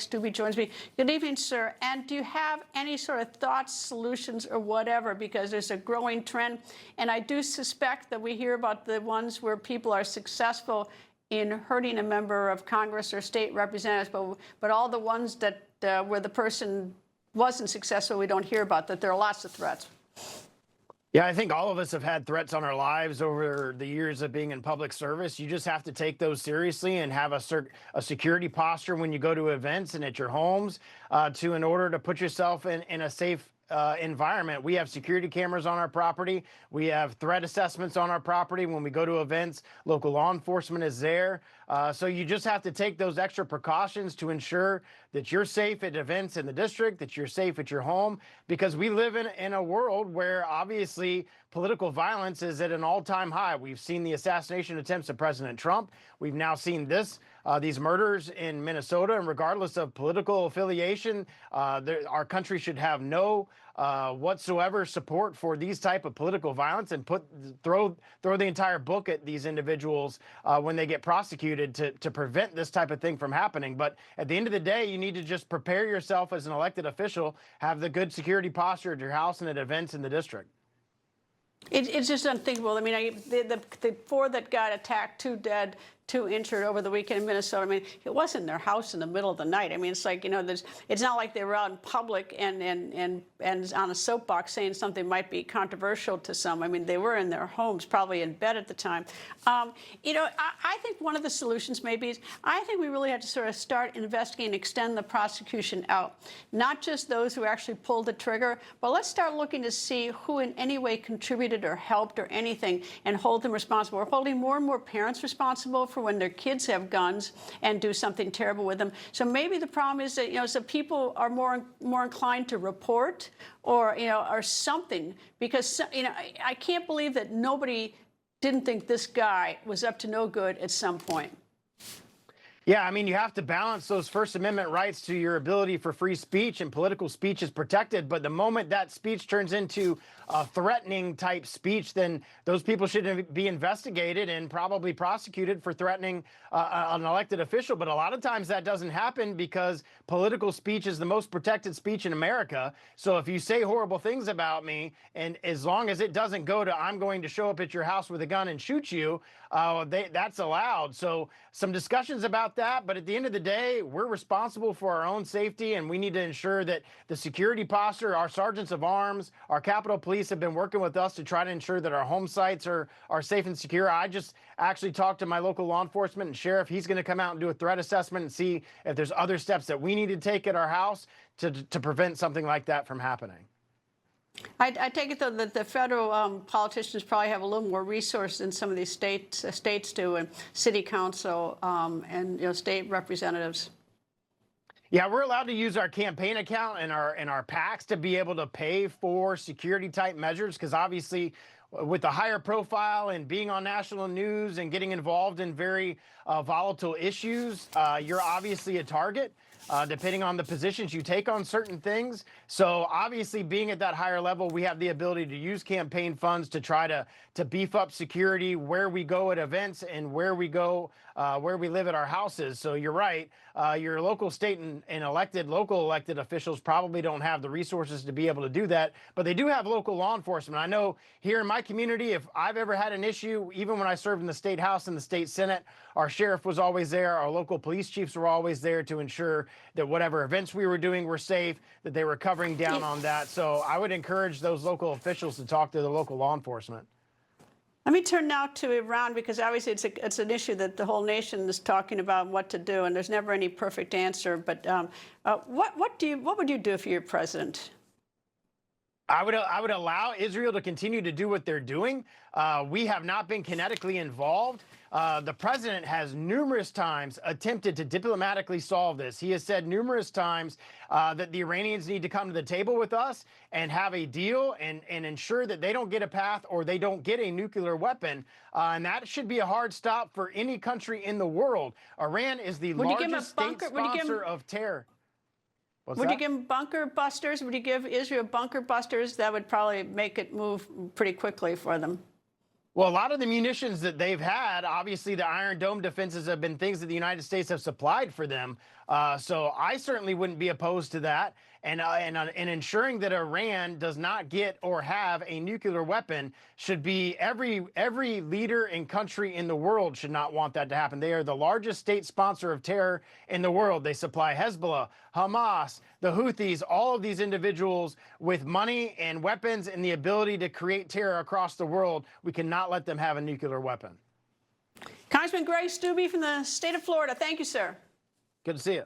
Stubbe joins me. Good evening, sir. And do you have any sort of thoughts, solutions, or whatever? Because there's a growing trend, and I do suspect that we hear about the ones where people are successful in hurting a member of Congress or state representatives, but all the ones that where the person wasn't successful, we don't hear about. That there are lots of threats. Yeah, I think all of us have had threats on our lives over the years of being in public service. You just have to take those seriously and have a security posture when you go to events and at your homes in order to put yourself in a safe environment. We have security cameras on our property. We have threat assessments on our property. When we go to events, local law enforcement is there. So you just have to take those extra precautions to ensure that you're safe at events in the district, that you're safe at your home, because we live in a world where obviously political violence is at an all-time high. We've seen the assassination attempts of President Trump. We've now seen these murders in Minnesota, and regardless of political affiliation, our country should have no whatsoever support for these type of political violence, and throw the entire book at these individuals when they get prosecuted to prevent this type of thing from happening. But at the end of the day, you need to just prepare yourself as an elected official, have the good security posture at your house and at events in the district. It's just unthinkable. I mean, the four that got attacked, 2 dead, 2 injured over the weekend in Minnesota. I mean, it wasn't their house in the middle of the night. I mean, it's like, you know, it's not like they were out in public and on a soapbox saying something might be controversial to some. I mean, they were in their homes, probably in bed at the time. You know, I think one of the solutions maybe is, I think we really have to sort of start investigating, extend the prosecution out. Not just those who actually pulled the trigger, but let's start looking to see who in any way contributed or helped or anything, and hold them responsible. We're holding more and more parents responsible for when their kids have guns and do something terrible with them. So maybe the problem is that, you know, so people are more inclined to report, or, you know, or something, because, you know, I can't believe that nobody didn't think this guy was up to no good at some point. Yeah, I mean, you have to balance those First Amendment rights to your ability for free speech, and political speech is protected. But the moment that speech turns into a threatening type speech, then those people should be investigated and probably prosecuted for threatening an elected official. But a lot of times that doesn't happen because political speech is the most protected speech in America. So if you say horrible things about me, and as long as it doesn't go to I'm going to show up at your house with a gun and shoot you, that's allowed. So some discussions about that, but at the end of the day, we're responsible for our own safety, and we need to ensure that the security posture, our sergeants of arms, our Capitol Police have been working with us to try to ensure that our home sites are safe and secure. I just actually talked to my local law enforcement and sheriff. He's going to come out and do a threat assessment and see if there's other steps that we need to take at our house to prevent something like that from happening. I take it, though, that the federal politicians probably have a little more resource than some of these states do, and city council and, you know, state representatives. Yeah, we're allowed to use our campaign account and our PACs to be able to pay for security type measures, because obviously with the higher profile and being on national news and getting involved in very volatile issues, you're obviously a target. Depending on the positions you take on certain things. So obviously being at that higher level, we have the ability to use campaign funds to try to beef up security where we go at events and where we go, where we live at our houses. So you're right. Your local, state, and local elected officials probably don't have the resources to be able to do that, but they do have local law enforcement. I know here in my community, if I've ever had an issue, even when I served in the state house and the state senate, our sheriff was always there. Our local police chiefs were always there to ensure that whatever events we were doing were safe, that they were covering down on that. So I would encourage those local officials to talk to the local law enforcement. Let me turn now to Iran, because obviously it's an issue that the whole nation is talking about what to do, and there's never any perfect answer. But what would you do if you're president? I would allow Israel to continue to do what they're doing. We have not been kinetically involved. The president has numerous times attempted to diplomatically solve this. He has said numerous times that the Iranians need to come to the table with us and have a deal and ensure that they don't get a path or they don't get a nuclear weapon. And that should be a hard stop for any country in the world. Iran is the largest state sponsor of terror. Would you give them bunker busters? Would you give Israel bunker busters? That would probably make it move pretty quickly for them. Well, a lot of the munitions that they've had, obviously the Iron Dome defenses have been things that the United States have supplied for them. So I certainly wouldn't be opposed to that. And ensuring that Iran does not get or have a nuclear weapon should be every leader and country in the world should not want that to happen. They are the largest state sponsor of terror in the world. They supply Hezbollah, Hamas, the Houthis, all of these individuals with money and weapons and the ability to create terror across the world. We cannot let them have a nuclear weapon. Congressman Gray Stubbe from the state of Florida. Thank you, sir. Good to see you.